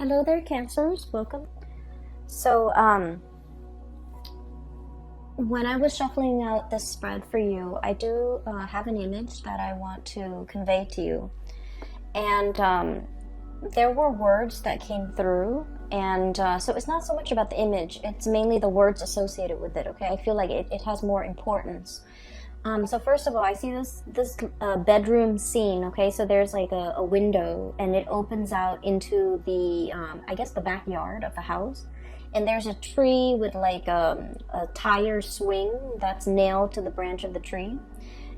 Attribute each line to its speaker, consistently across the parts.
Speaker 1: Hello there, Cancers. Welcome. So, when I was shuffling out this spread for you, I do have an image that I want to convey to you. And there were words that came through. And so it's not so much about the image, it's mainly the words associated with it, okay? I feel like it has more importance. So first of all, I see this bedroom scene, okay? So there's like a window, and it opens out into the, I guess the backyard of the house. And there's a tree with like a tire swing that's nailed to the branch of the tree.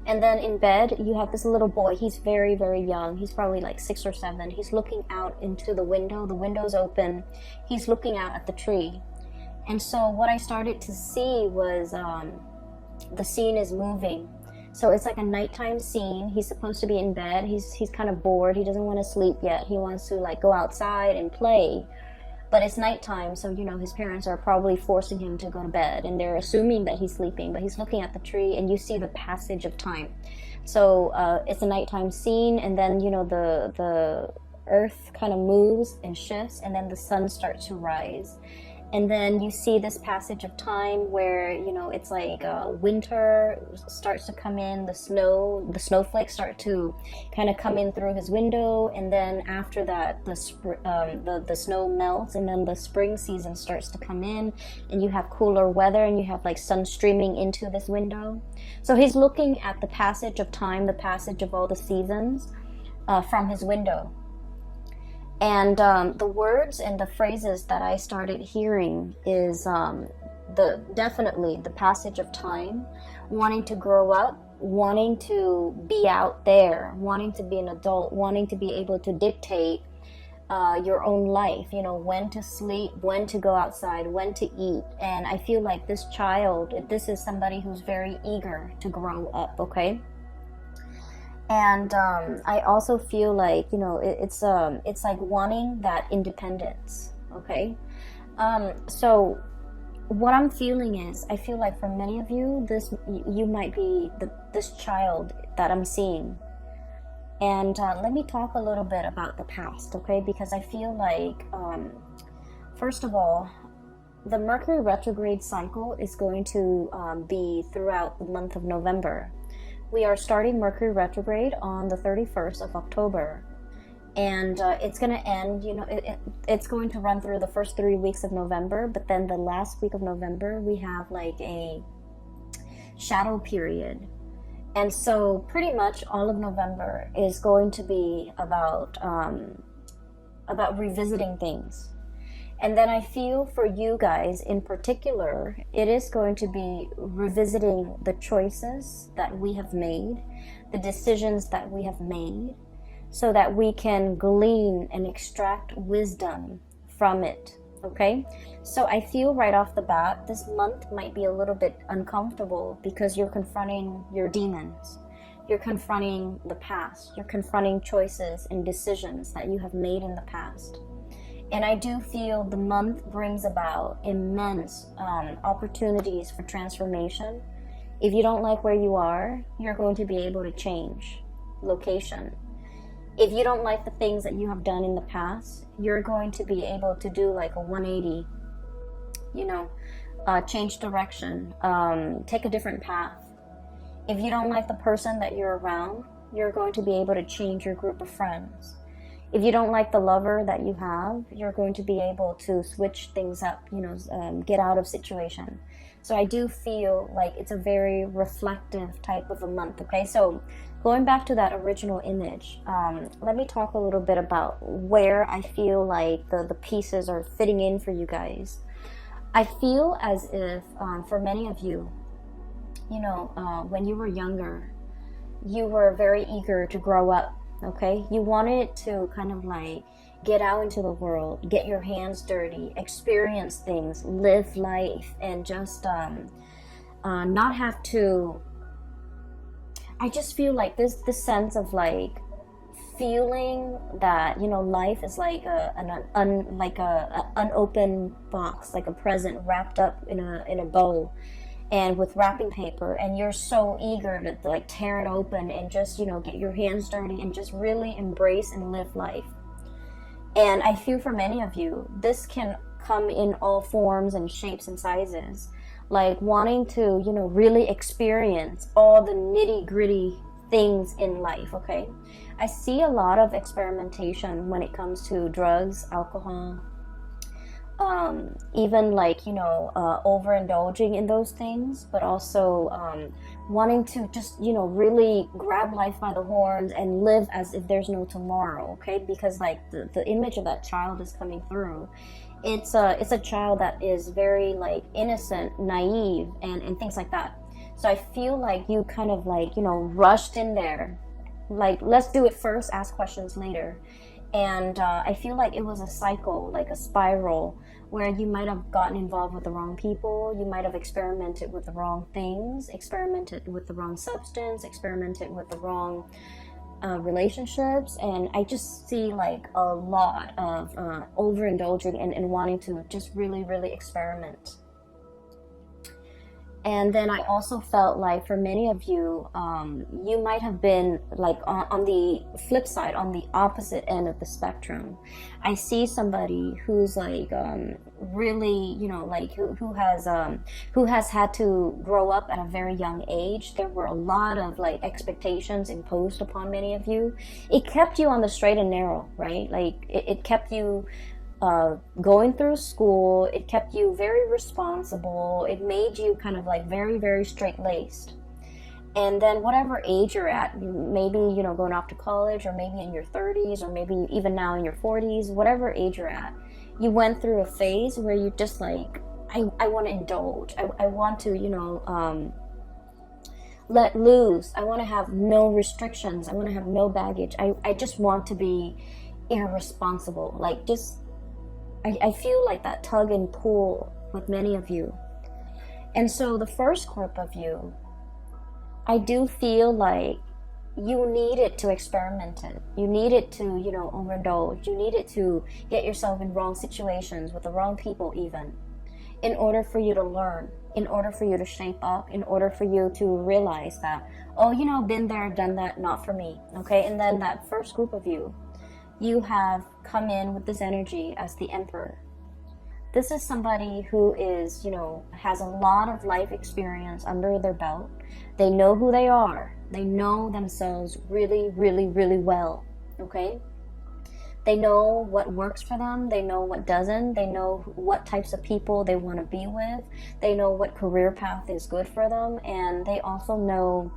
Speaker 1: And then in bed, you have this little boy. He's very, very young. He's probably like 6 or 7. He's looking out into the window. The window's open. He's looking out at the tree. And so what I started to see was the scene is moving. So it's like a nighttime scene. He's supposed to be in bed. He's kind of bored. He doesn't want to sleep yet. He wants to like go outside and play. But it's nighttime, so you know his parents are probably forcing him to go to bed, and they're assuming that he's sleeping, but he's looking at the tree, and you see the passage of time. So it's a nighttime scene, and then you know the earth kind of moves and shifts, and then the sun starts to rise. And then you see this passage of time where, you know, it's like winter starts to come in, the snowflakes start to kind of come in through his window. And then after that, the snow melts, and then the spring season starts to come in, and you have cooler weather, and you have like sun streaming into this window. So he's looking at the passage of time, the passage of all the seasons from his window. And the words and the phrases that I started hearing is definitely the passage of time, wanting to grow up, wanting to be out there, wanting to be an adult, wanting to be able to dictate your own life, you know, when to sleep, when to go outside, when to eat. And I feel like this is somebody who's very eager to grow up, okay? And I also feel like, you know, it's like wanting that independence, okay? So what I'm feeling is, I feel like for many of you, you might be this child that I'm seeing. And let me talk a little bit about the past, okay? Because I feel like, first of all, the Mercury retrograde cycle is going to be throughout the month of November. We are starting Mercury retrograde on the 31st of October, and it's going to end, you know, it's going to run through the first 3 weeks of November, but then the last week of November, we have like a shadow period. And so pretty much all of November is going to be about revisiting things. And then I feel for you guys in particular, it is going to be revisiting the choices that we have made, the decisions that we have made, so that we can glean and extract wisdom from it, okay? So I feel right off the bat, this month might be a little bit uncomfortable because you're confronting your demons. You're confronting the past. You're confronting choices and decisions that you have made in the past. And I do feel the month brings about immense opportunities for transformation. If you don't like where you are, you're going to be able to change location. If you don't like the things that you have done in the past, you're going to be able to do like a 180, you know, change direction, take a different path. If you don't like the person that you're around, you're going to be able to change your group of friends. If you don't like the lover that you have, you're going to be able to switch things up, you know, get out of situation. So I do feel like it's a very reflective type of a month, okay? So going back to that original image, let me talk a little bit about where I feel like the pieces are fitting in for you guys. I feel as if for many of you, you know, when you were younger, you were very eager to grow up. Okay, you wanted to kind of like get out into the world, get your hands dirty, experience things, live life, and just not have to. I just feel like this sense of like feeling that, you know, life is like an unopened box, like a present wrapped up in a bow. And with wrapping paper, and you're so eager to like tear it open and just, you know, get your hands dirty and just really embrace and live life. And I feel for many of you, this can come in all forms and shapes and sizes. Like wanting to, you know, really experience all the nitty gritty things in life, okay? I see a lot of experimentation when it comes to drugs, alcohol, even like, you know, overindulging in those things, but also wanting to just, you know, really grab life by the horns and live as if there's no tomorrow, okay? Because like the image of that child is coming through. It's a child that is very like innocent, naive, and things like that. So I feel like you kind of like, you know, rushed in there, like let's do it first, ask questions later. And I feel like it was a cycle, like a spiral, where you might have gotten involved with the wrong people, you might have experimented with the wrong things, experimented with the wrong substance, experimented with the wrong relationships. And I just see like a lot of overindulging and wanting to just really, really experiment. And then I also felt like for many of you, you might have been like on the flip side, on the opposite end of the spectrum. I see somebody who's like really, you know, like who has had to grow up at a very young age. There were a lot of like expectations imposed upon many of you. It kept you on the straight and narrow, right? Like it kept you going through school. It kept you very responsible. It made you kind of like very, very straight-laced. And then whatever age you're at, maybe, you know, going off to college, or maybe in your 30s, or maybe even now in your 40s, whatever age you're at, you went through a phase where you just like, I want to indulge. I want to, you know, let loose. I want to have no restrictions. I want to have no baggage. I just want to be irresponsible. Like just, I feel like that tug and pull with many of you. And so the first group of you, I do feel like you needed to experiment it. You needed to, you know, overindulge. You needed to get yourself in wrong situations with the wrong people even, in order for you to learn, in order for you to shape up, in order for you to realize that, oh, you know, been there, done that, not for me, okay? And then that first group of you, you have come in with this energy as the Emperor. This is somebody who is, you know, has a lot of life experience under their belt. They know who they are. They know themselves really, really, really well, okay? They know what works for them. They know what doesn't. They know what types of people they want to be with. They know what career path is good for them. And they also know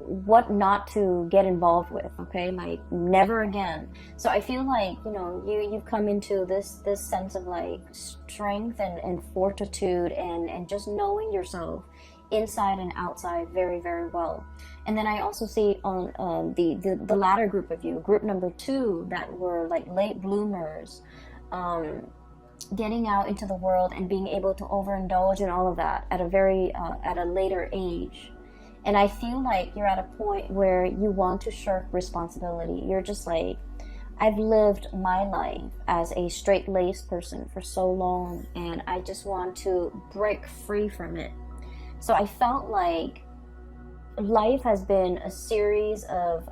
Speaker 1: what not to get involved with, okay? Like never again. So I feel like, you know, you've come into this sense of like strength and fortitude and just knowing yourself inside and outside very, very well. And then I also see on the latter group of you, group number 2, that were like late bloomers, getting out into the world and being able to overindulge in all of that at a very at a later age. And I feel like you're at a point where you want to shirk responsibility. You're just like, I've lived my life as a straight-laced person for so long, and I just want to break free from it. So I felt like life has been a series of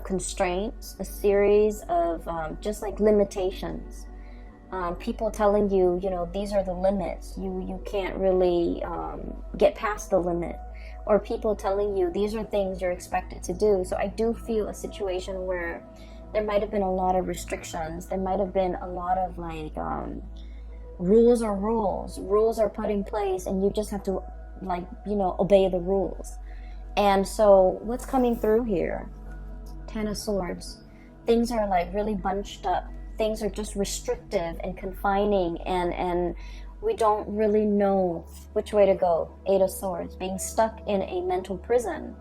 Speaker 1: constraints, a series of just like limitations. People telling you, you know, these are the limits. You can't really get past the limit. Or people telling you these are things you're expected to do. So I do feel a situation where there might have been a lot of restrictions. There might have been a lot of like rules are rules. Rules are put in place, and you just have to, like, you know, obey the rules. And so what's coming through here? 10 of Swords. Things are like really bunched up. Things are just restrictive and confining, and we don't really know which way to go. 8 of Swords, being stuck in a mental prison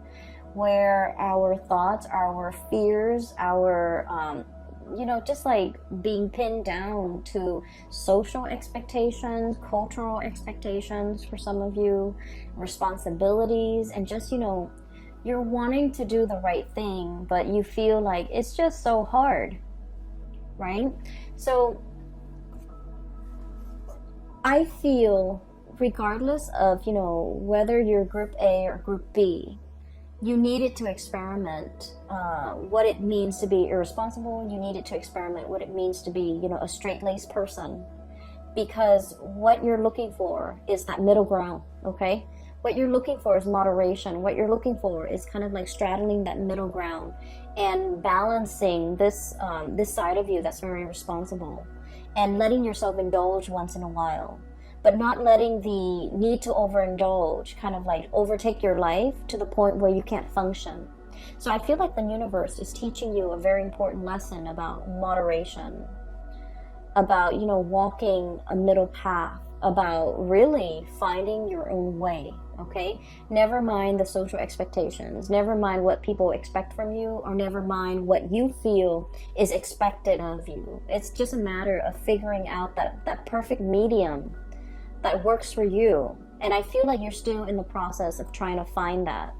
Speaker 1: where our thoughts, our fears, our you know, just like being pinned down to social expectations, cultural expectations for some of you, responsibilities, and just, you know, you're wanting to do the right thing, but you feel like it's just so hard, right? So I feel, regardless of, you know, whether you're group A or group B, You needed to experiment what it means to be irresponsible. You needed to experiment what it means to be, you know, a straight-laced person. Because what you're looking for is that middle ground, okay? What you're looking for is moderation. What you're looking for is kind of like straddling that middle ground and balancing this this side of you that's very responsible, and letting yourself indulge once in a while, but not letting the need to overindulge kind of like overtake your life to the point where you can't function. So I feel like the universe is teaching you a very important lesson about moderation, about, you know, walking a middle path, about really finding your own way, okay? Never mind the social expectations, never mind what people expect from you, or never mind what you feel is expected of you. It's just a matter of figuring out that perfect medium that works for you. And I feel like you're still in the process of trying to find that.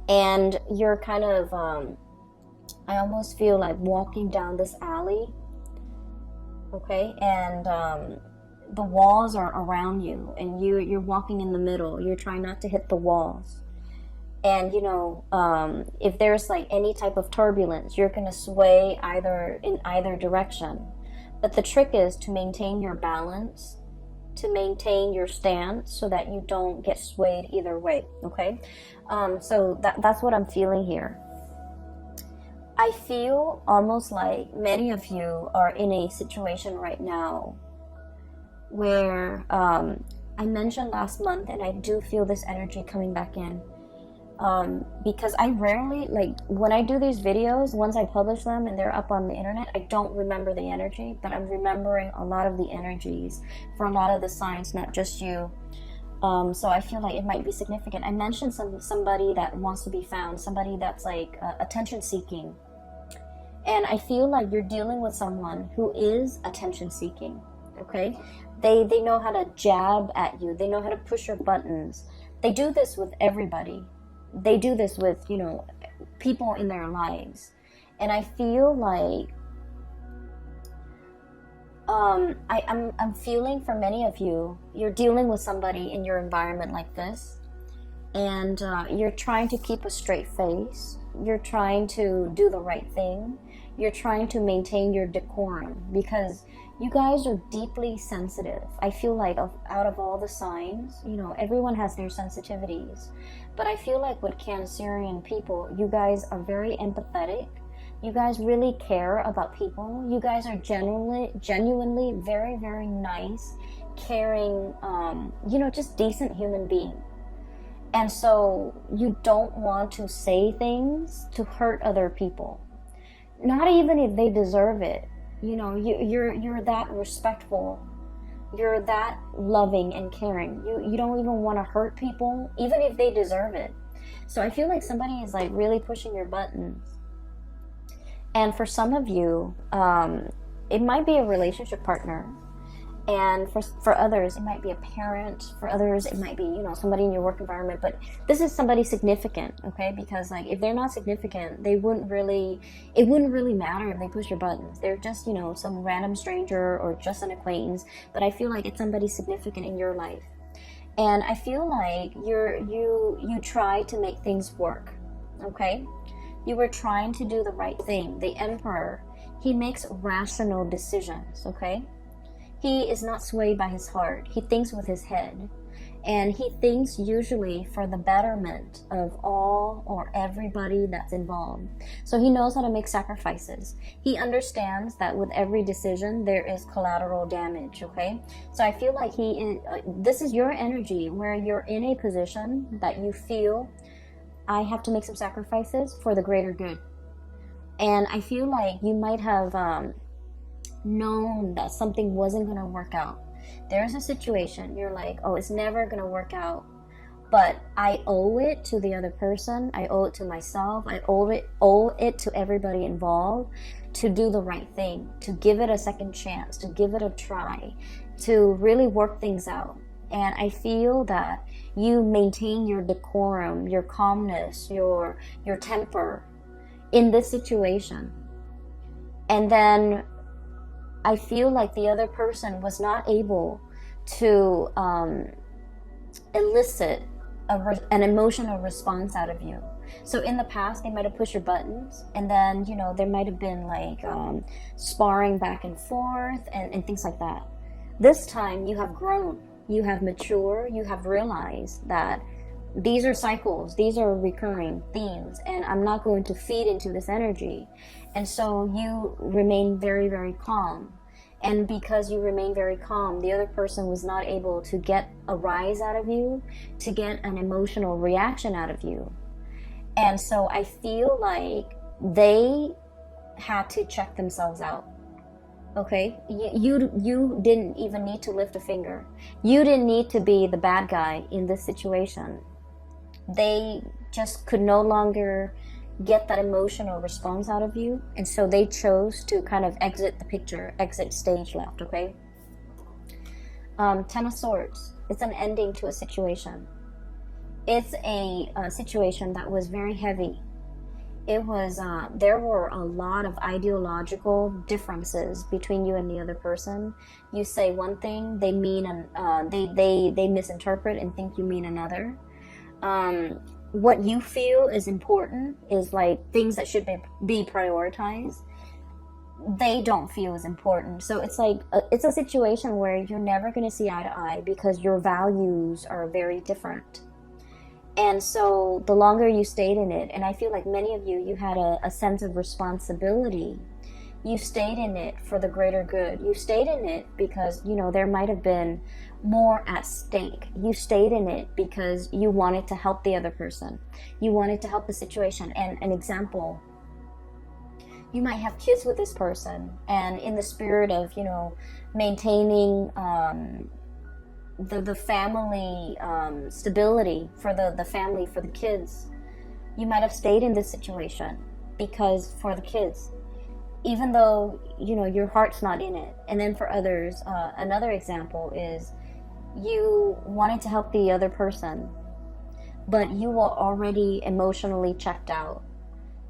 Speaker 1: And you're kind of, I almost feel like walking down this alley, okay? And the walls are around you, and you're walking in the middle. You're trying not to hit the walls. And, you know, if there's like any type of turbulence, you're going to sway in either direction. But the trick is to maintain your balance, to maintain your stance so that you don't get swayed either way, okay? So that's what I'm feeling here. I feel almost like many of you are in a situation right now where I mentioned last month, and I do feel this energy coming back in, because I rarely, like, when I do these videos, once I publish them and they're up on the internet, I don't remember the energy, but I'm remembering a lot of the energies for a lot of the signs, not just you. So I feel like it might be significant. I mentioned somebody that wants to be found, somebody that's like attention seeking, and I feel like you're dealing with someone who is attention seeking, okay? They know how to jab at you. They know how to push your buttons. They do this with everybody. They do this with, you know, people in their lives. And I feel like I'm feeling for many of you, you're dealing with somebody in your environment like this, and you're trying to keep a straight face. You're trying to do the right thing. You're trying to maintain your decorum, because you guys are deeply sensitive. I feel like out of all the signs, you know, everyone has their sensitivities. But I feel like with Cancerian people, you guys are very empathetic. You guys really care about people. You guys are genuinely very, very nice, caring, you know, just decent human being. And so you don't want to say things to hurt other people. Not even if they deserve it. You know, you're that respectful. You're that loving and caring. You don't even want to hurt people, even if they deserve it. So I feel like somebody is like really pushing your buttons. And for some of you, it might be a relationship partner. And for others, it might be a parent. For others, it might be, you know, somebody in your work environment. But this is somebody significant, okay? Because like if they're not significant, it wouldn't really matter if they push your buttons. They're just, you know, some random stranger or just an acquaintance. But I feel like it's somebody significant in your life. And I feel like you try to make things work, okay? You were trying to do the right thing. The Emperor, he makes rational decisions, okay? He is not swayed by his heart. He thinks with his head. And he thinks usually for the betterment of all or everybody that's involved. So he knows how to make sacrifices. He understands that with every decision, there is collateral damage, okay? So I feel like this is your energy where you're in a position that you feel, I have to make some sacrifices for the greater good. And I feel like you might have known that something wasn't going to work out. There's a situation, you're like, oh, it's never going to work out, but I owe it to the other person, I owe it to myself, I owe it to everybody involved to do the right thing, to give it a second chance, to give it a try, to really work things out. And I feel that you maintain your decorum, your calmness, your temper in this situation. And then I feel like the other person was not able to elicit an emotional response out of you. So in the past, they might have pushed your buttons, and then, you know, there might have been like sparring back and forth and things like that. This time you have grown, you have matured, you have realized that these are cycles, these are recurring themes, and I'm not going to feed into this energy. And so you remain very, very calm. And because you remain very calm, the other person was not able to get a rise out of you, to get an emotional reaction out of you. And so I feel like they had to check themselves out. Okay? You didn't even need to lift a finger. You didn't need to be the bad guy in this situation. They just could no longer get that emotional response out of you, and so they chose to kind of exit the picture, exit stage left. Okay. Ten of Swords. It's an ending to a situation. It's a situation that was very heavy. It was there were a lot of ideological differences between you and the other person. You say one thing, they mean they misinterpret and think you mean another. What you feel is important is like things that should be prioritized. They don't feel as important. So it's like it's a situation where you're never going to see eye to eye because your values are very different. And so the longer you stayed in it, and I feel like many of you had a sense of responsibility. You stayed in it for the greater good. You stayed in it because, you know, there might have been more at stake. You stayed in it because you wanted to help the other person. You wanted to help the situation. And an example, you might have kids with this person, and in the spirit of, you know, maintaining the family stability for the family, for the kids, you might have stayed in this situation because for the kids, even though, you know, your heart's not in it. And then for others, another example is you wanted to help the other person, but you were already emotionally checked out.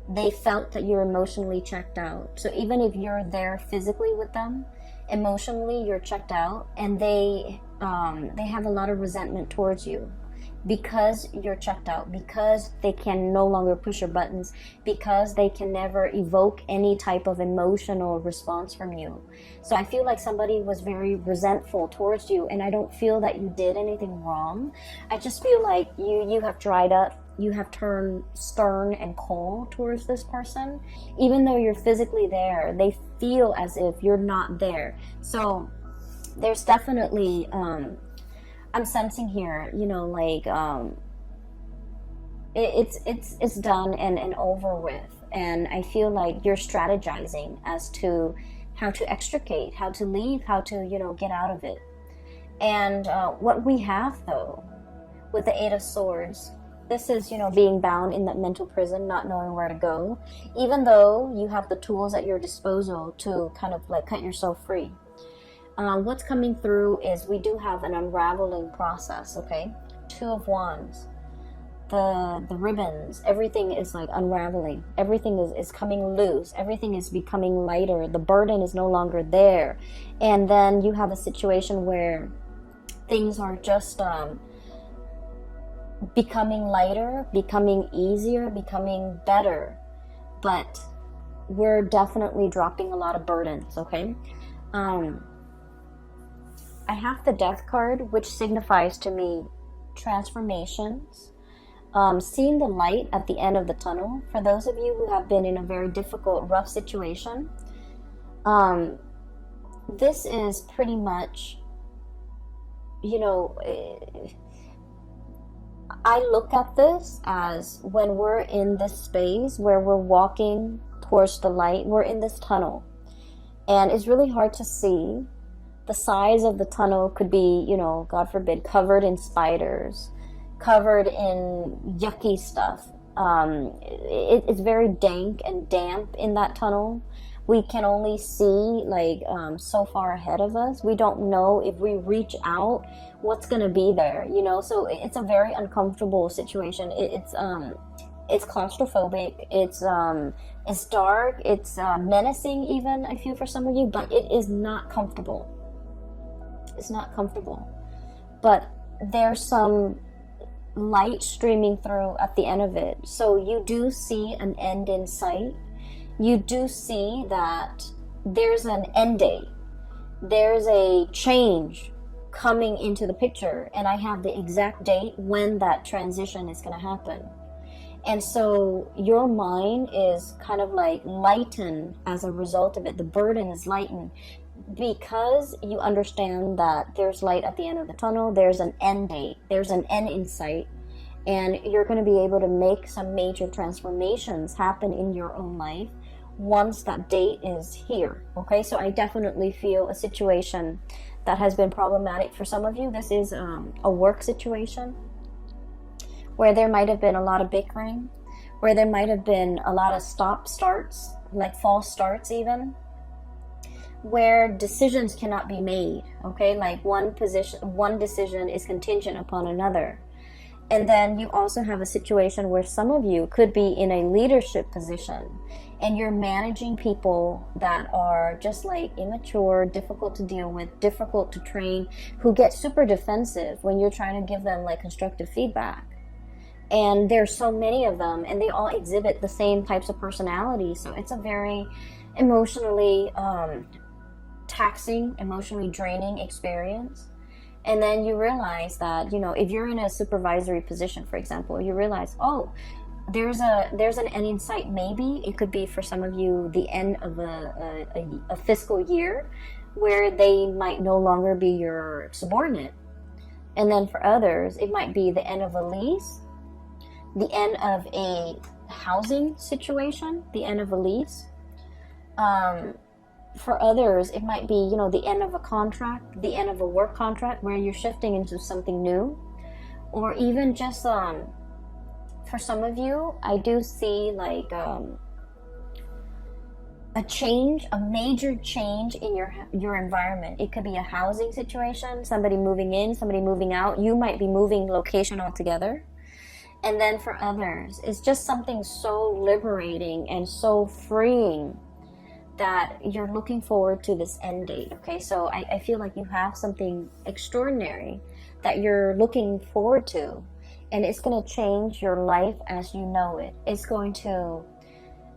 Speaker 1: They felt that you're emotionally checked out. So even if you're there physically with them, emotionally you're checked out, and they have a lot of resentment towards you because you're checked out, because they can no longer push your buttons, because they can never evoke any type of emotional response from you. So I feel like somebody was very resentful towards you, and I don't feel that you did anything wrong. I just feel like you have dried up. You have turned stern and cold towards this person. Even though you're physically there, they feel as if you're not there. So there's definitely I'm sensing here, you know, like it's done and over with, and I feel like you're strategizing as to how to extricate, how to leave, how to, you know, get out of it. And what we have though with the Eight of Swords, this is, you know, being bound in that mental prison, not knowing where to go, even though you have the tools at your disposal to kind of like cut yourself free. What's coming through is we do have an unraveling process, okay? Two of Wands, the ribbons, everything is like unraveling. Everything is coming loose. Everything is becoming lighter. The burden is no longer there. And then you have a situation where things are just becoming lighter, becoming easier, becoming better. But we're definitely dropping a lot of burdens, okay? I have the Death card, which signifies to me transformations, seeing the light at the end of the tunnel. For those of you who have been in a very difficult, rough situation, this is pretty much, you know, I look at this as when we're in this space where we're walking towards the light, we're in this tunnel, and it's really hard to see. The size of the tunnel could be, you know, God forbid, covered in spiders, covered in yucky stuff. It's very dank and damp in that tunnel. We can only see like so far ahead of us. We don't know if we reach out what's gonna be there, you know. So it's a very uncomfortable situation. It's claustrophobic. It's dark. It's menacing even, I feel, for some of you, but it is not comfortable. It's not comfortable. But there's some light streaming through at the end of it. So you do see an end in sight. You do see that there's an end date. There's a change coming into the picture, and I have the exact date when that transition is going to happen. And so your mind is kind of like lightened as a result of it. The burden is lightened because you understand that there's light at the end of the tunnel. There's an end date. There's an end in sight. And you're going to be able to make some major transformations happen in your own life once that date is here. Okay, so I definitely feel a situation that has been problematic for some of you. This is a work situation where there might have been a lot of bickering, where there might have been a lot of stop-starts, like false starts even, where decisions cannot be made, okay? Like one decision is contingent upon another. And then you also have a situation where some of you could be in a leadership position and you're managing people that are just like immature, difficult to deal with, difficult to train, who get super defensive when you're trying to give them like constructive feedback. And there's so many of them, and they all exhibit the same types of personality. So it's a very emotionally taxing, emotionally draining experience. And then you realize that, you know, if you're in a supervisory position, for example, you realize, oh, there's an end in sight. Maybe it could be for some of you the end of a fiscal year where they might no longer be your subordinate. And then for others, it might be the end of a lease, the end of a housing situation, the end of a lease. For others, it might be, you know, the end of a contract, the end of a work contract where you're shifting into something new. Or even just, for some of you, I do see like a change, a major change in your environment. It could be a housing situation, somebody moving in, somebody moving out. You might be moving location altogether. And then for others, it's just something so liberating and so freeing that you're looking forward to this end date. Okay, so I feel like you have something extraordinary that you're looking forward to, and it's going to change your life as you know it. It's going to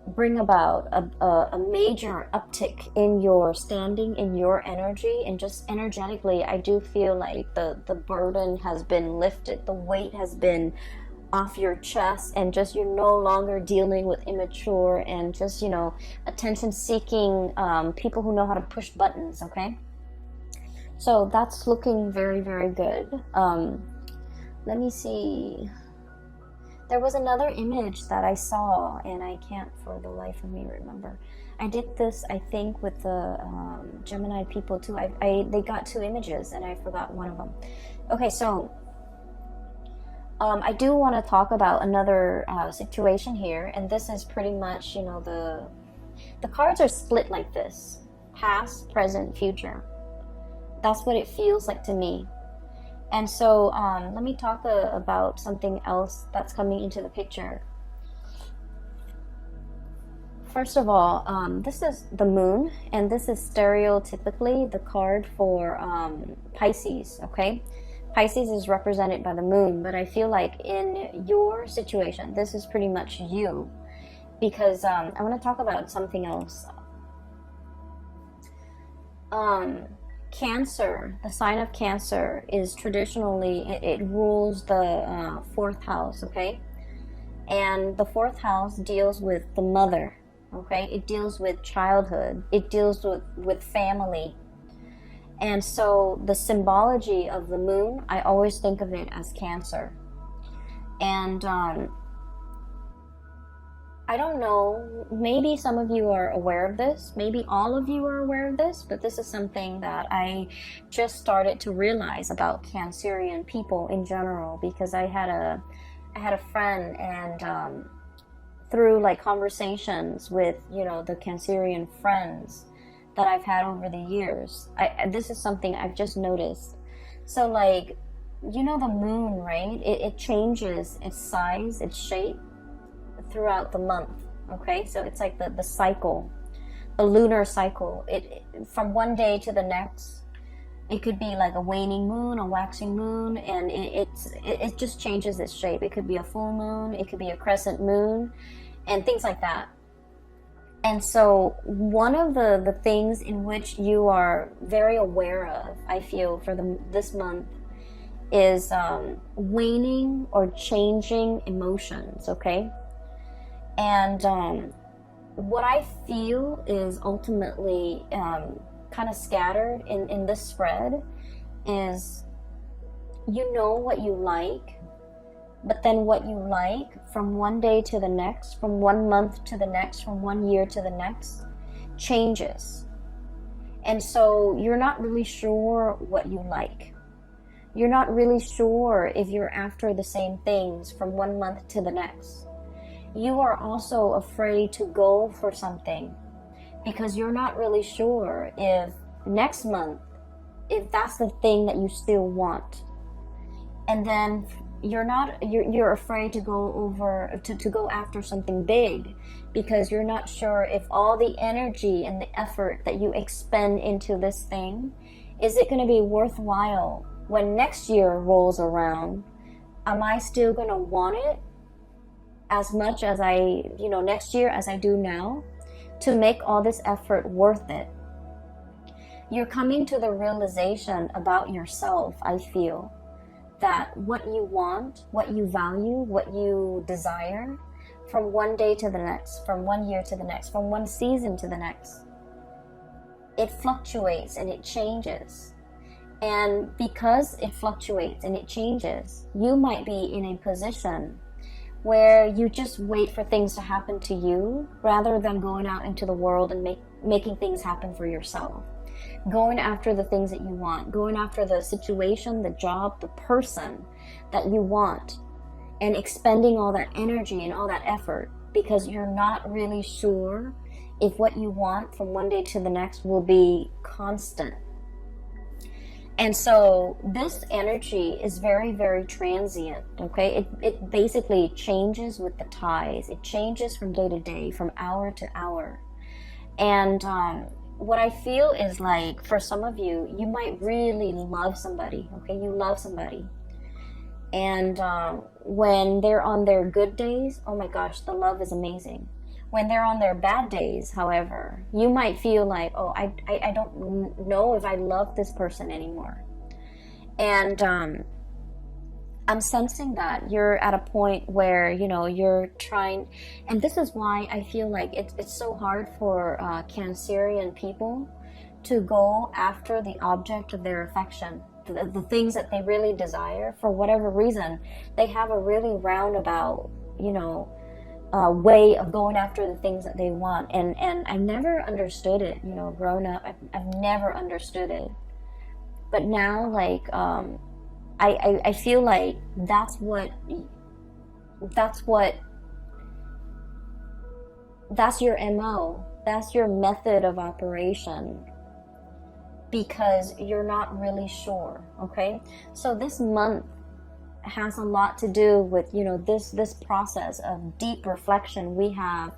Speaker 1: bring about a major uptick in your standing, in your energy, and just energetically, I do feel like the burden has been lifted, the weight has been off your chest, and just you're no longer dealing with immature and just, you know, attention seeking people who know how to push buttons. Okay, so that's looking very, very good. Let me see, there was another image that I saw and I can't for the life of me remember. I did this, I think, with the Gemini people too. They got two images and I forgot one of them. Okay, so I do want to talk about another situation here, and this is pretty much, you know, the cards are split like this: past, present, future. That's what it feels like to me. And so let me talk about something else that's coming into the picture. First of all, this is the moon, and this is stereotypically the card for Pisces, okay? Pisces is represented by the moon, but I feel like in your situation, this is pretty much you, because I want to talk about something else. Cancer, the sign of Cancer is traditionally, it rules the fourth house, okay? And the fourth house deals with the mother, okay? It deals with childhood. It deals with family. And so the symbology of the moon, I always think of it as Cancer. And I don't know, maybe some of you are aware of this, maybe all of you are aware of this, but this is something that I just started to realize about Cancerian people in general, because I had a friend, and through like conversations with, you know, the Cancerian friends that I've had over the years, this is something I've just noticed. So like, you know, the moon, right? It changes its size, its shape throughout the month, okay? So it's like the cycle, the lunar cycle. It from one day to the next, It could be like a waning moon, a waxing moon, and it just changes its shape. It could be a full moon, it could be a crescent moon, and things like that. And so one of the things in which you are very aware of, I feel, for this month is waning or changing emotions, okay? And what I feel is ultimately kind of scattered in this spread is, you know what you like, but then what you like from one day to the next, from 1 month to the next, from 1 year to the next, changes. And so you're not really sure what you like. You're not really sure if you're after the same things from 1 month to the next. You are also afraid to go for something because you're not really sure if next month, if that's the thing that you still want. And then you're afraid to go after something big because you're not sure if all the energy and the effort that you expend into this thing, is it going to be worthwhile when next year rolls around? Am I still going to want it as much as next year as I do now, to make all this effort worth it? You're coming to the realization about yourself, I feel, that what you want, what you value, what you desire, from one day to the next, from 1 year to the next, from one season to the next, it fluctuates and it changes. And because it fluctuates and it changes, you might be in a position where you just wait for things to happen to you rather than going out into the world and making things happen for yourself. Going after the things that you want, going after the situation, the job, the person that you want, and expending all that energy and all that effort because you're not really sure if what you want from one day to the next will be constant. And so this energy is very, very transient, okay? It basically changes with the tides. It changes from day to day, from hour to hour. And what I feel is like, for some of you, you might really love somebody, okay? You love somebody. And when they're on their good days, oh my gosh, the love is amazing. When they're on their bad days, however, you might feel like, oh, I don't know if I love this person anymore. And I'm sensing that you're at a point where, you're trying, and this is why I feel like it's so hard for Cancerian people to go after the object of their affection, the things that they really desire. For whatever reason, they have a really roundabout, way of going after the things that they want, and I've never understood it. Growing up, I've never understood it, but now, like, I feel like that's your MO, that's your method of operation, because you're not really sure. Okay, so this month has a lot to do with this process of deep reflection. We have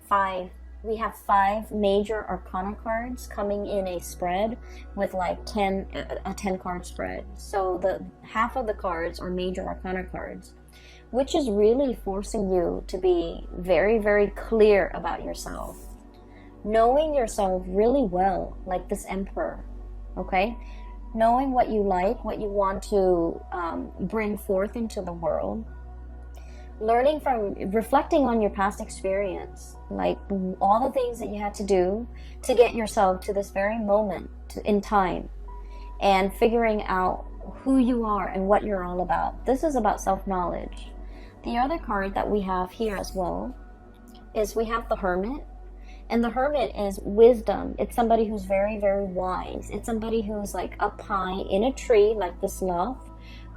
Speaker 1: five major arcana cards coming in a spread with like a 10 card spread. So the half of the cards are major arcana cards, which is really forcing you to be very, very clear about yourself, knowing yourself really well, like this Emperor. Okay, knowing what you like, what you want to bring forth into the world, reflecting on your past experience, like all the things that you had to do to get yourself to this very moment in time, and figuring out who you are and what you're all about. This is about self-knowledge. The other card that we have here as well is we have the Hermit. And the Hermit is wisdom. It's somebody who's very, very wise. It's somebody who's like up high in a tree, like the sloth,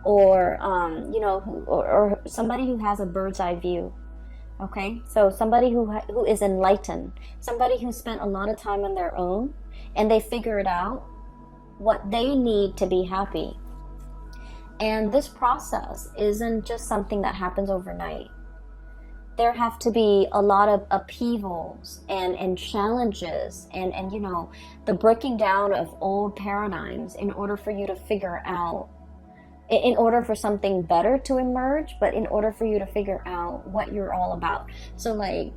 Speaker 1: or or somebody who has a bird's eye view. Okay, so somebody who is enlightened, somebody who spent a lot of time on their own, and they figured out what they need to be happy. And this process isn't just something that happens overnight. there have to be a lot of upheavals and challenges and you know, the breaking down of old paradigms in order for you to figure out, in order for something better to emerge, but in order for you to figure out what you're all about. So like,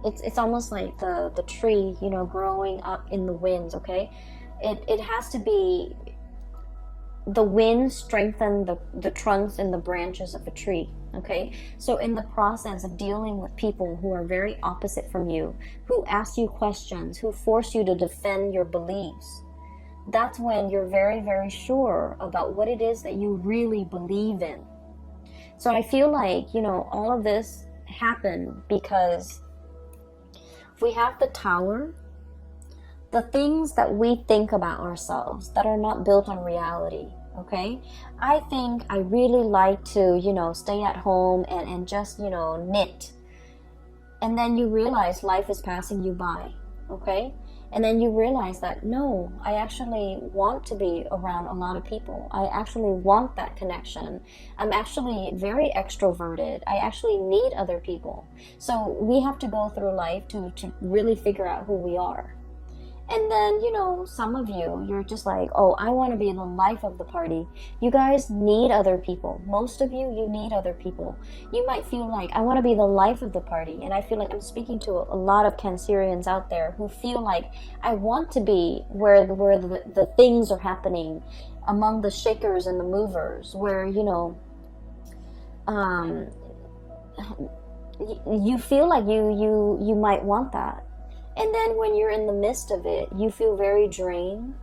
Speaker 1: it's almost like the tree, you know, growing up in the winds, okay? It has to be, the winds strengthen the trunks and the branches of a tree, okay? So in the process of dealing with people who are very opposite from you, who ask you questions, who force you to defend your beliefs, that's when you're very, very sure about what it is that you really believe in. So I feel like, you know, all of this happened because we have the Tower, the things that we think about ourselves that are not built on reality, okay? I think I really like to, you know, stay at home and just, you know, knit. And then you realize life is passing you by, okay? And then you realize that, no, I actually want to be around a lot of people. I actually want that connection. I'm actually very extroverted. I actually need other people. So we have to go through life to really figure out who we are. And then, you know, some of you, you're just like, oh, I want to be the life of the party. You guys need other people. Most of you, you need other people. You might feel like, I want to be the life of the party. And I feel like I'm speaking to a lot of Cancerians out there who feel like, I want to be where the things are happening, among the shakers and the movers, where, you know, you feel like you might want that. And then when you're in the midst of it, you feel very drained.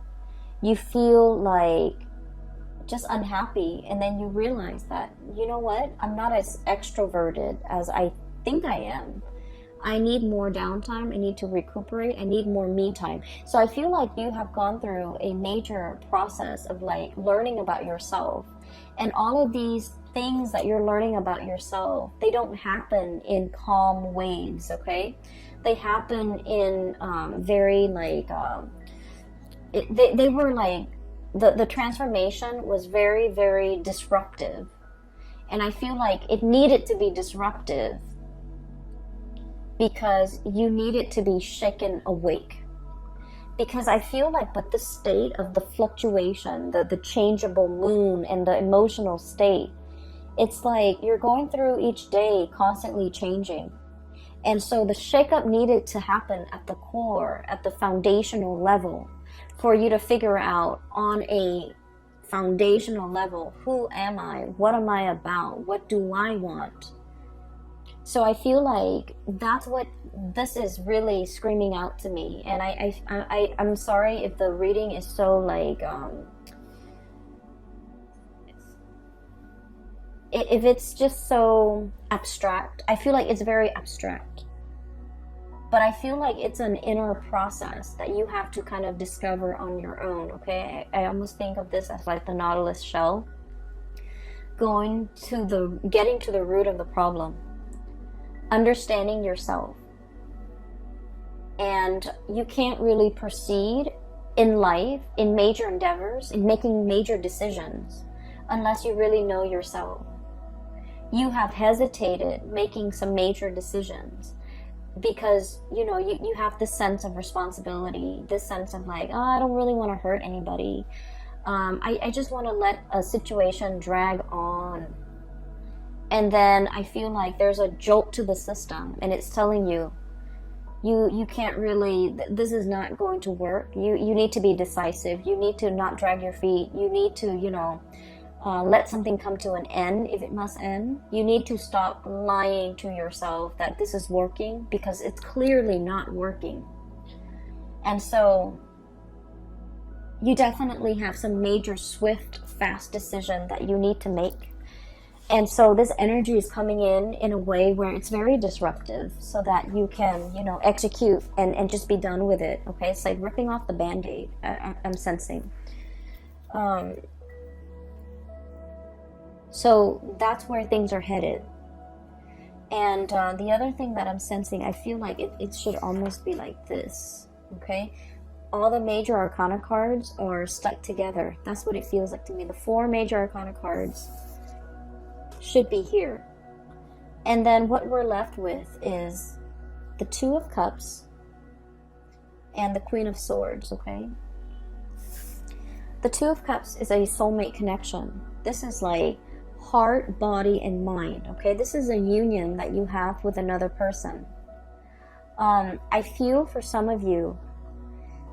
Speaker 1: You feel like just unhappy. And then you realize that, you know what? I'm not as extroverted as I think I am. I need more downtime. I need to recuperate. I need more me time. So I feel like you have gone through a major process of like learning about yourself. And all of these things that you're learning about yourself, they don't happen in calm waves, okay? They happen in very like, they were like, the transformation was very, very disruptive. And I feel like it needed to be disruptive because you needed to be shaken awake. Because I feel like with the state of the fluctuation, the changeable moon and the emotional state, it's like you're going through each day constantly changing. And so the shakeup needed to happen at the core, at the foundational level, for you to figure out on a foundational level, who am I? What am I about? What do I want? So I feel like that's what this is really screaming out to me. And I'm sorry if the reading is so like, if it's just so abstract. I feel like it's very abstract. But I feel like it's an inner process that you have to kind of discover on your own, okay? I almost think of this as like the Nautilus shell. Getting to the root of the problem. Understanding yourself. And you can't really proceed in life, in major endeavors, in making major decisions, unless you really know yourself. You have hesitated making some major decisions because, you know, you have this sense of responsibility, this sense of like, oh, I don't really want to hurt anybody. I just want to let a situation drag on. And then I feel like there's a jolt to the system and it's telling you, you can't really, this is not going to work. You need to be decisive. You need to not drag your feet. You need to, you know, let something come to an end if it must end. You need to stop lying to yourself that this is working because it's clearly not working. And so you definitely have some major, swift, fast decision that you need to make. And so this energy is coming in a way where it's very disruptive so that you can, you know, execute and just be done with it, okay? It's like ripping off the Band-Aid, I'm sensing. So that's where things are headed. And the other thing that I'm sensing, I feel like it should almost be like this, okay? All the major arcana cards are stuck together. That's what it feels like to me. The 4 major arcana cards should be here. And then what we're left with is the Two of Cups and the Queen of Swords, okay? The Two of Cups is a soulmate connection. This is like heart, body, and mind, okay? This is a union that you have with another person. I feel for some of you,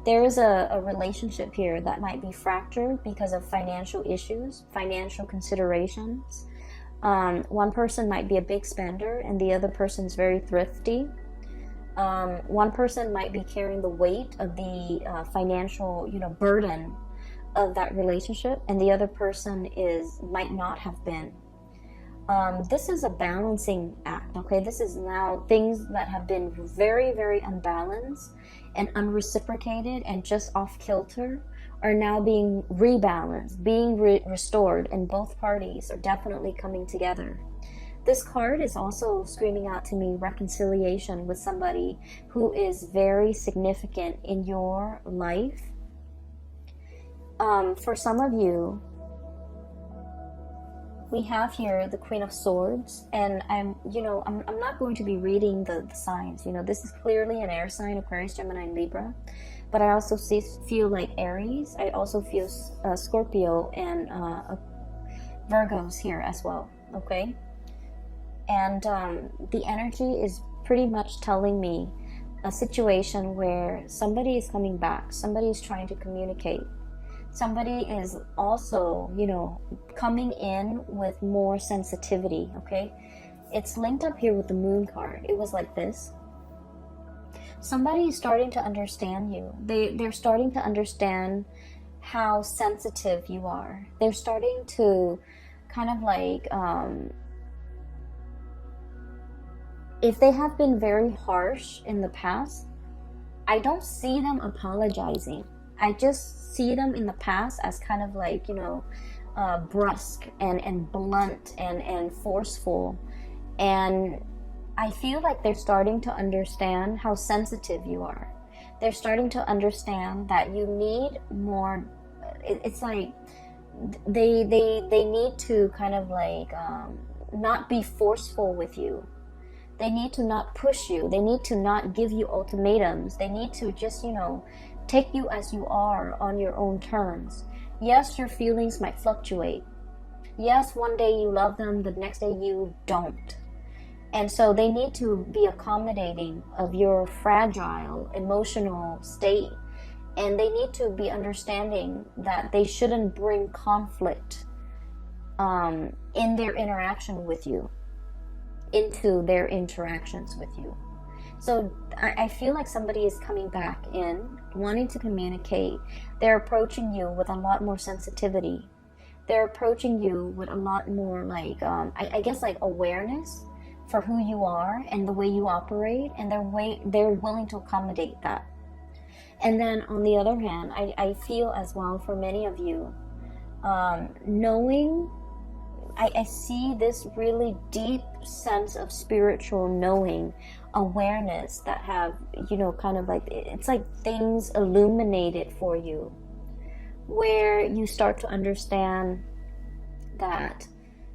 Speaker 1: there is a relationship here that might be fractured because of financial issues, financial considerations. One person might be a big spender and the other person's very thrifty. One person might be carrying the weight of the financial, burden of that relationship, and the other person might not have been. This is a balancing act, okay? This is now things that have been very, very unbalanced and unreciprocated and just off kilter are now being rebalanced, being restored, and both parties are definitely coming together. This card is also screaming out to me reconciliation with somebody who is very significant in your life. For some of you, we have here the Queen of Swords, and I'm not going to be reading the signs. This is clearly an air sign, Aquarius, Gemini, and Libra. But I also feel like Aries. I also feel Scorpio and Virgos here as well, okay? And the energy is pretty much telling me a situation where somebody is coming back, somebody is trying to communicate. Somebody is also, coming in with more sensitivity, okay? It's linked up here with the Moon card. It was like this. Somebody is starting to understand you. They're starting to understand how sensitive you are. They're starting to kind of like, if they have been very harsh in the past, I don't see them apologizing. I just see them in the past as kind of like, brusque and blunt and forceful. And I feel like they're starting to understand how sensitive you are. They're starting to understand that you need more. It's like they need to kind of like not be forceful with you. They need to not push you. They need to not give you ultimatums. They need to just, take you as you are on your own terms. Yes, your feelings might fluctuate. Yes, one day you love them, the next day you don't. And so they need to be accommodating of your fragile emotional state. And they need to be understanding that they shouldn't bring conflict in their interaction with you, into their interactions with you. So I feel like somebody is coming back in, wanting to communicate. They're approaching you with a lot more sensitivity. They're approaching you with a lot more like, I guess like awareness for who you are and the way you operate, and they're willing to accommodate that. And then on the other hand, I feel as well for many of you, knowing, I see this really deep sense of spiritual knowing, awareness that have, kind of like, it's like things illuminated for you, where you start to understand that,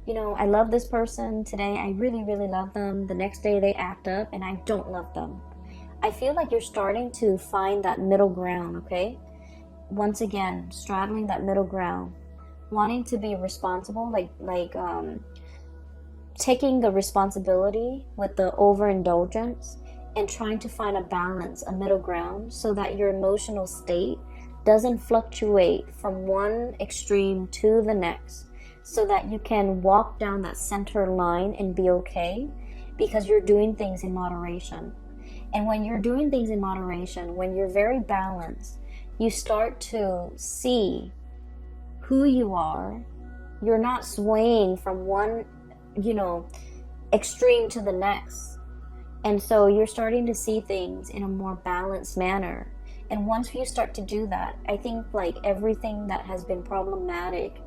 Speaker 1: I love this person today, I really, really love them. The next day they act up and I don't love them. I feel like you're starting to find that middle ground, okay? Once again, straddling that middle ground, wanting to be responsible, like taking the responsibility with the overindulgence and trying to find a balance, a middle ground, so that your emotional state doesn't fluctuate from one extreme to the next, so that you can walk down that center line and be okay, because you're doing things in moderation. And when you're doing things in moderation, when you're very balanced, you start to see who you are. You're not swaying from one, extreme to the next. And so you're starting to see things in a more balanced manner. And once you start to do that, I think like everything that has been problematic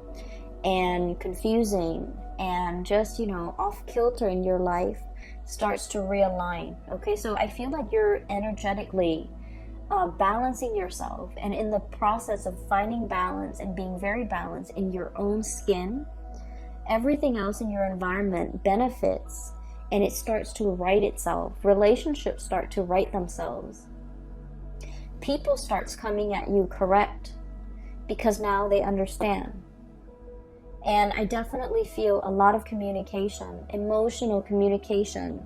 Speaker 1: and confusing and just, off kilter in your life starts to realign. Okay, so I feel like you're energetically balancing yourself, and in the process of finding balance and being very balanced in your own skin, everything else in your environment benefits and it starts to right itself. Relationships start to right themselves. People starts coming at you correct because now they understand. And I definitely feel a lot of communication, emotional communication,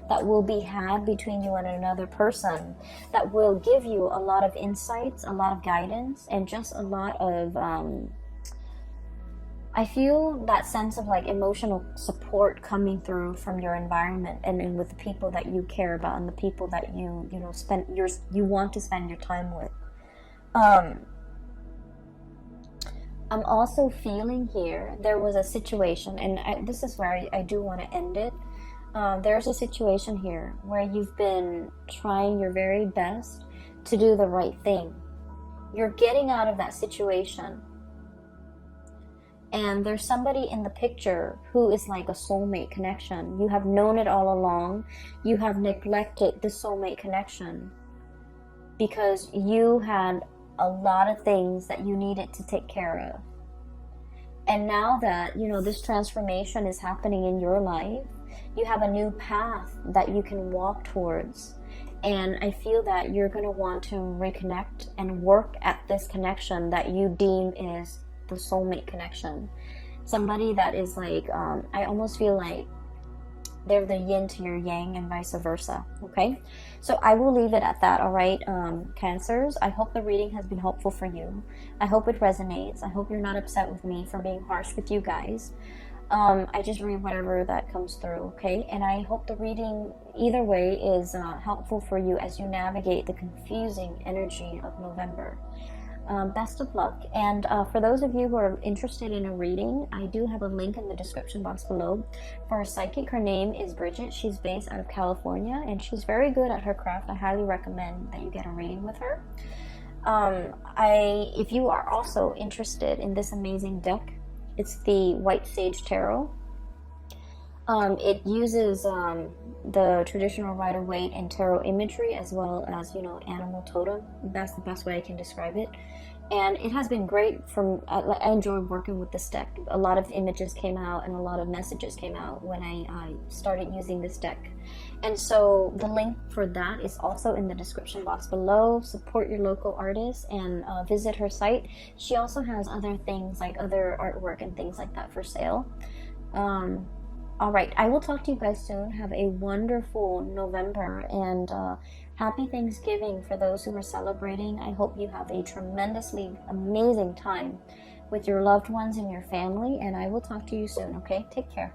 Speaker 1: that will be had between you and another person, that will give you a lot of insights, a lot of guidance, and just a lot of, I feel that sense of like emotional support coming through from your environment and with the people that you care about and the people that you want to spend your time with. I'm also feeling here, there was a situation, and this is where I do want to end it. There's a situation here where you've been trying your very best to do the right thing. You're getting out of that situation. And there's somebody in the picture who is like a soulmate connection. You have known it all along. You have neglected the soulmate connection because you had a lot of things that you needed to take care of. And now that, this transformation is happening in your life, you have a new path that you can walk towards. And I feel that you're going to want to reconnect and work at this connection that you deem is the soulmate connection. Somebody that is like, I almost feel like they're the yin to your yang and vice versa. Okay, so I will leave it at that. All right, Cancers, I hope the reading has been helpful for you. I hope it resonates. I hope you're not upset with me for being harsh with you guys. I just read whatever that comes through. Okay, and I hope the reading either way is helpful for you as you navigate the confusing energy of November. Best of luck. And for those of you who are interested in a reading, I do have a link in the description box below for a psychic. Her name is Bridget. She's based out of California and she's very good at her craft. I highly recommend that you get a reading with her. If you are also interested in this amazing deck, it's the White Sage Tarot. It uses the traditional Rider-Waite and tarot imagery as well as, animal totem. That's the best way I can describe it. And it has been great. I enjoyed working with this deck. A lot of images came out and a lot of messages came out when I started using this deck. And so the link for that is also in the description box below. Support your local artist and visit her site. She also has other things like other artwork and things like that for sale. All right, I will talk to you guys soon. Have a wonderful November and happy Thanksgiving for those who are celebrating. I hope you have a tremendously amazing time with your loved ones and your family, and I will talk to you soon, okay? Take care.